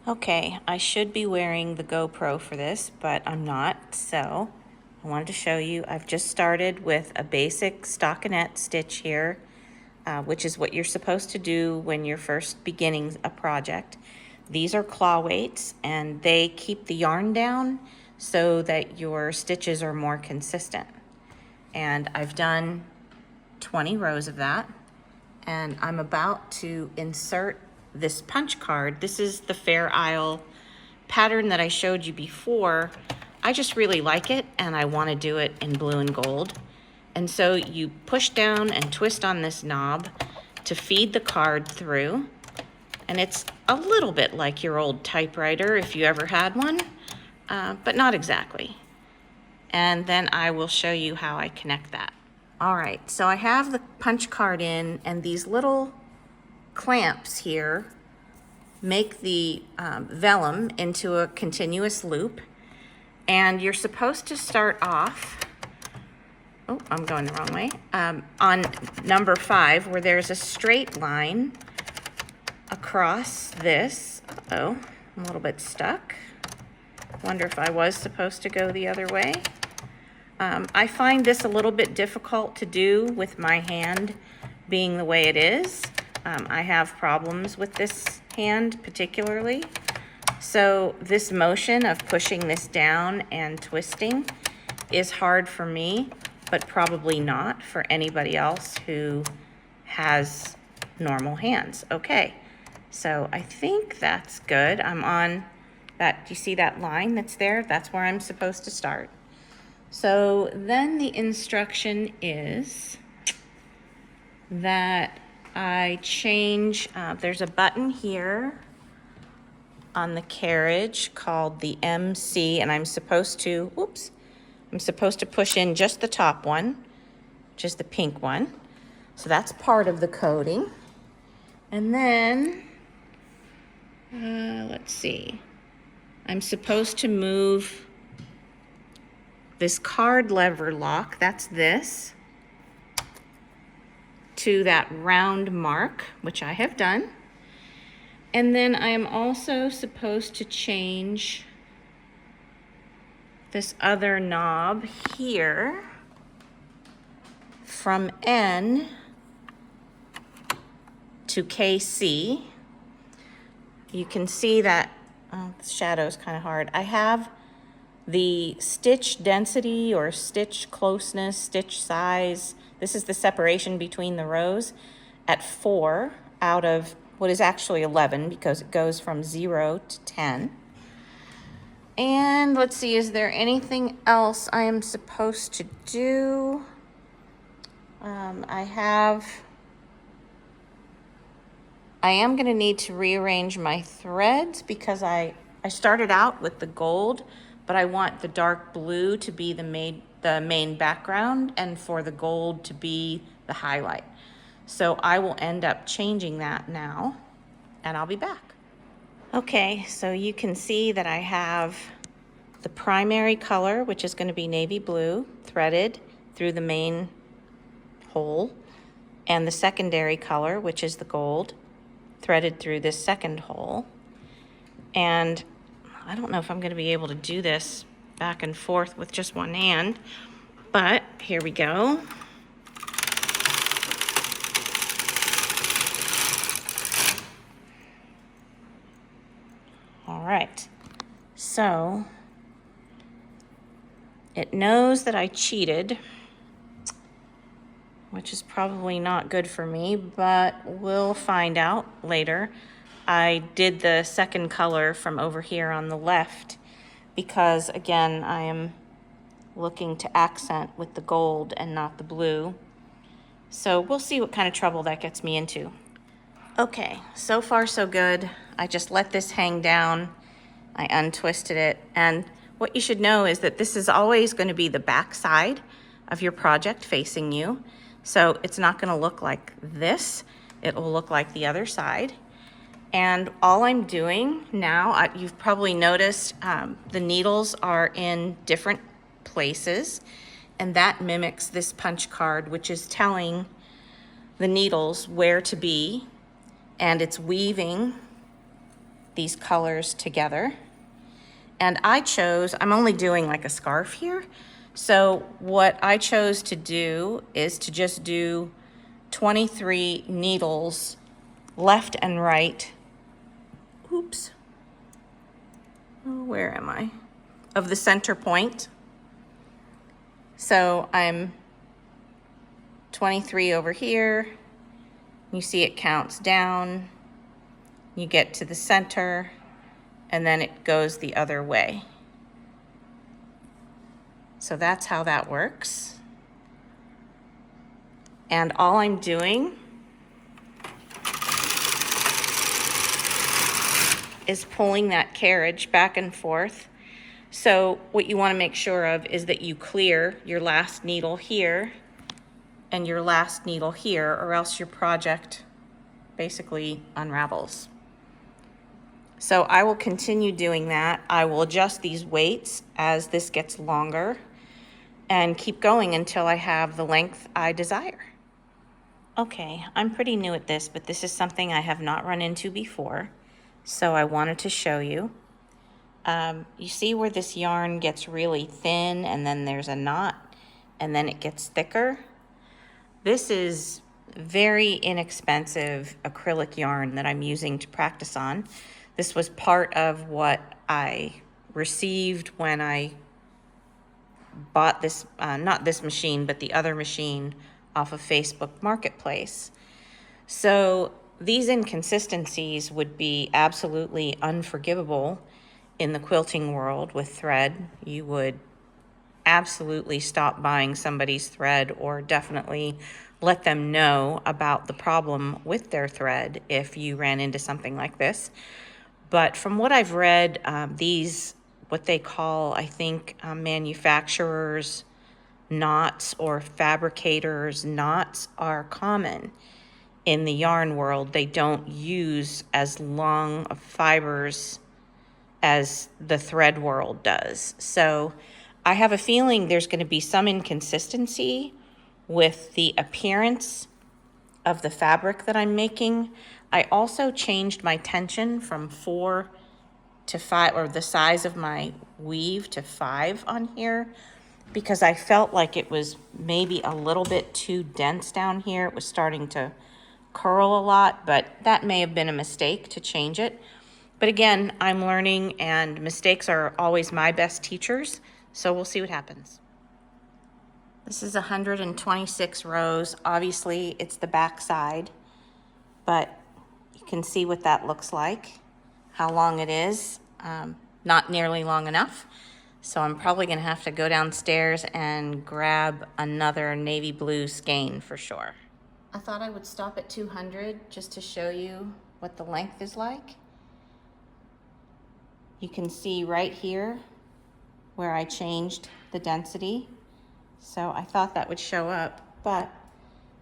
Okay, I should be wearing the GoPro for this, but I'm not, so I wanted to show you. I've just started with a basic stockinette stitch here, which is what you're supposed to do when you're first beginning a project. These are claw weights, and they keep the yarn down so that your stitches are more consistent. And I've done 20 rows of that, and I'm about to insert this punch card. This is the Fair Isle pattern that I showed you before. I just really like it, and I want to do it in blue and gold. And so you push down and twist on this knob to feed the card through, and it's a little bit like your old typewriter if you ever had one, but not exactly. And then I will show you how I connect that. All right, so I have the punch card in, and these little clamps here make the vellum into a continuous loop. And you're supposed to start off, oh, I'm going the wrong way, on number 5, where there's a straight line across this. Uh-oh, I'm a little bit stuck. Wonder if I was supposed to go the other way. I find this a little bit difficult to do with my hand being the way it is. I have problems with this hand particularly. So this motion of pushing this down and twisting is hard for me, but probably not for anybody else who has normal hands. Okay, so I think that's good. I'm on that, do you see that line that's there? That's where I'm supposed to start. So then the instruction is that I change, there's a button here on the carriage called the MC, and I'm supposed to push in just the top one, which is the pink one. So that's part of the coding. And then, let's see, I'm supposed to move this card lever lock, that's this, to that round mark, which I have done. And then I am also supposed to change this other knob here from N to KC. You can see that, oh, the shadow's kind of hard. I have the stitch density or stitch closeness, stitch size, this is the separation between the rows, at 4 out of what is actually 11 because it goes from 0 to 10. And let's see, is there anything else I am supposed to do? I am going to need to rearrange my threads because I started out with the gold, but I want the dark blue to be the main background and for the gold to be the highlight. So I will end up changing that now, and I'll be back. Okay, so you can see that I have the primary color, which is going to be navy blue, threaded through the main hole, and the secondary color, which is the gold, threaded through this second hole. And I don't know if I'm going to be able to do this back and forth with just one hand, but here we go. All right, so it knows that I cheated, which is probably not good for me, but we'll find out later. I did the second color from over here on the left because, again, I am looking to accent with the gold and not the blue. So we'll see what kind of trouble that gets me into. Okay, so far so good. I just let this hang down. I untwisted it. And what you should know is that this is always going to be the back side of your project facing you. So it's not going to look like this. It will look like the other side. And all I'm doing now, you've probably noticed the needles are in different places, and that mimics this punch card, which is telling the needles where to be, and it's weaving these colors together. And I'm only doing like a scarf here. So what I chose to do is to just do 23 needles left and right. Oops. Oh, where am I? Of the center point. So I'm 23 over here. You see it counts down. You get to the center, and then it goes the other way. So that's how that works. And all I'm doing is pulling that carriage back and forth. So what you want to make sure of is that you clear your last needle here and your last needle here, or else your project basically unravels. So I will continue doing that. I will adjust these weights as this gets longer and keep going until I have the length I desire. Okay, I'm pretty new at this, but this is something I have not run into before, so I wanted to show you. You see where this yarn gets really thin and then there's a knot and then it gets thicker? This is very inexpensive acrylic yarn that I'm using to practice on. This was part of what I received when I bought this, not this machine, but the other machine off of Facebook Marketplace. So these inconsistencies would be absolutely unforgivable in the quilting world with thread. You would absolutely stop buying somebody's thread, or definitely let them know about the problem with their thread if you ran into something like this. But from what I've read, these, what they call, I think, manufacturers' knots or fabricators' knots are common in the yarn world. They don't use as long of fibers as the thread world does. So I have a feeling there's going to be some inconsistency with the appearance of the fabric that I'm making. I also changed my tension from 4 to 5, or the size of my weave to 5 on here, because I felt like it was maybe a little bit too dense down here. It was starting to curl a lot, but that may have been a mistake to change it. But again, I'm learning, and mistakes are always my best teachers, so we'll see what happens. This is 126 rows. Obviously, it's the back side, but you can see what that looks like, how long it is. Not nearly long enough. So I'm probably gonna have to go downstairs and grab another navy blue skein for sure. I thought I would stop at 200 just to show you what the length is like. You can see right here where I changed the density. So I thought that would show up, but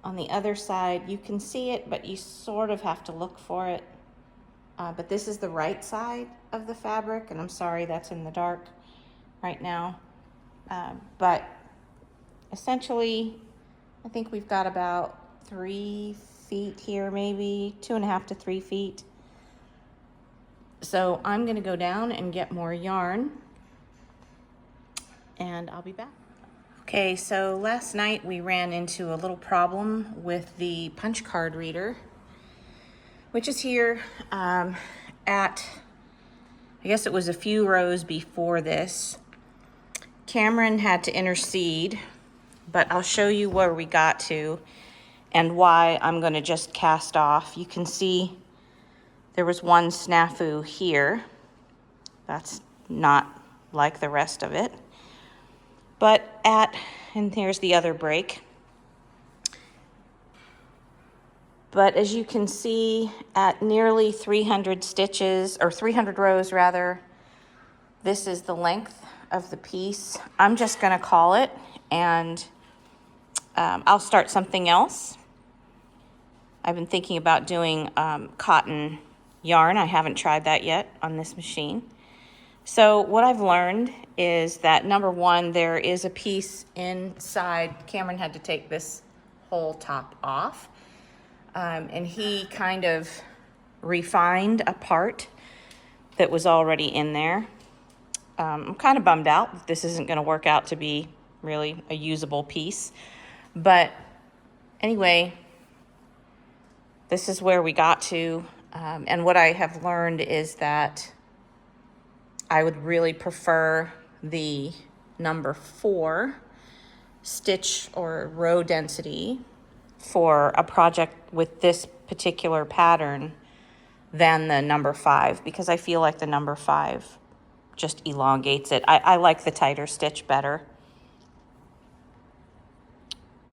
on the other side, you can see it, but you sort of have to look for it. But this is the right side of the fabric, and I'm sorry that's in the dark right now. But essentially, I think we've got about 3 feet here, maybe 2.5 to 3 feet. So I'm gonna go down and get more yarn, and I'll be back. Okay, so last night we ran into a little problem with the punch card reader, which is here at, I guess it was a few rows before this. Cameron had to intercede, but I'll show you where we got to and why I'm gonna just cast off. You can see there was one snafu here. That's not like the rest of it. But and here's the other break. But as you can see, at nearly 300 stitches, or 300 rows rather, this is the length of the piece. I'm just gonna call it, and I'll start something else. I've been thinking about doing cotton yarn. I haven't tried that yet on this machine. So what I've learned is that, number one, there is a piece inside. Cameron had to take this whole top off. And he kind of refined a part that was already in there. I'm kind of bummed out that this isn't going to work out to be really a usable piece. But anyway, this is where we got to. And what I have learned is that I would really prefer the number 4 stitch or row density for a project with this particular pattern than the number 5, because I feel like the number 5 just elongates it. I like the tighter stitch better.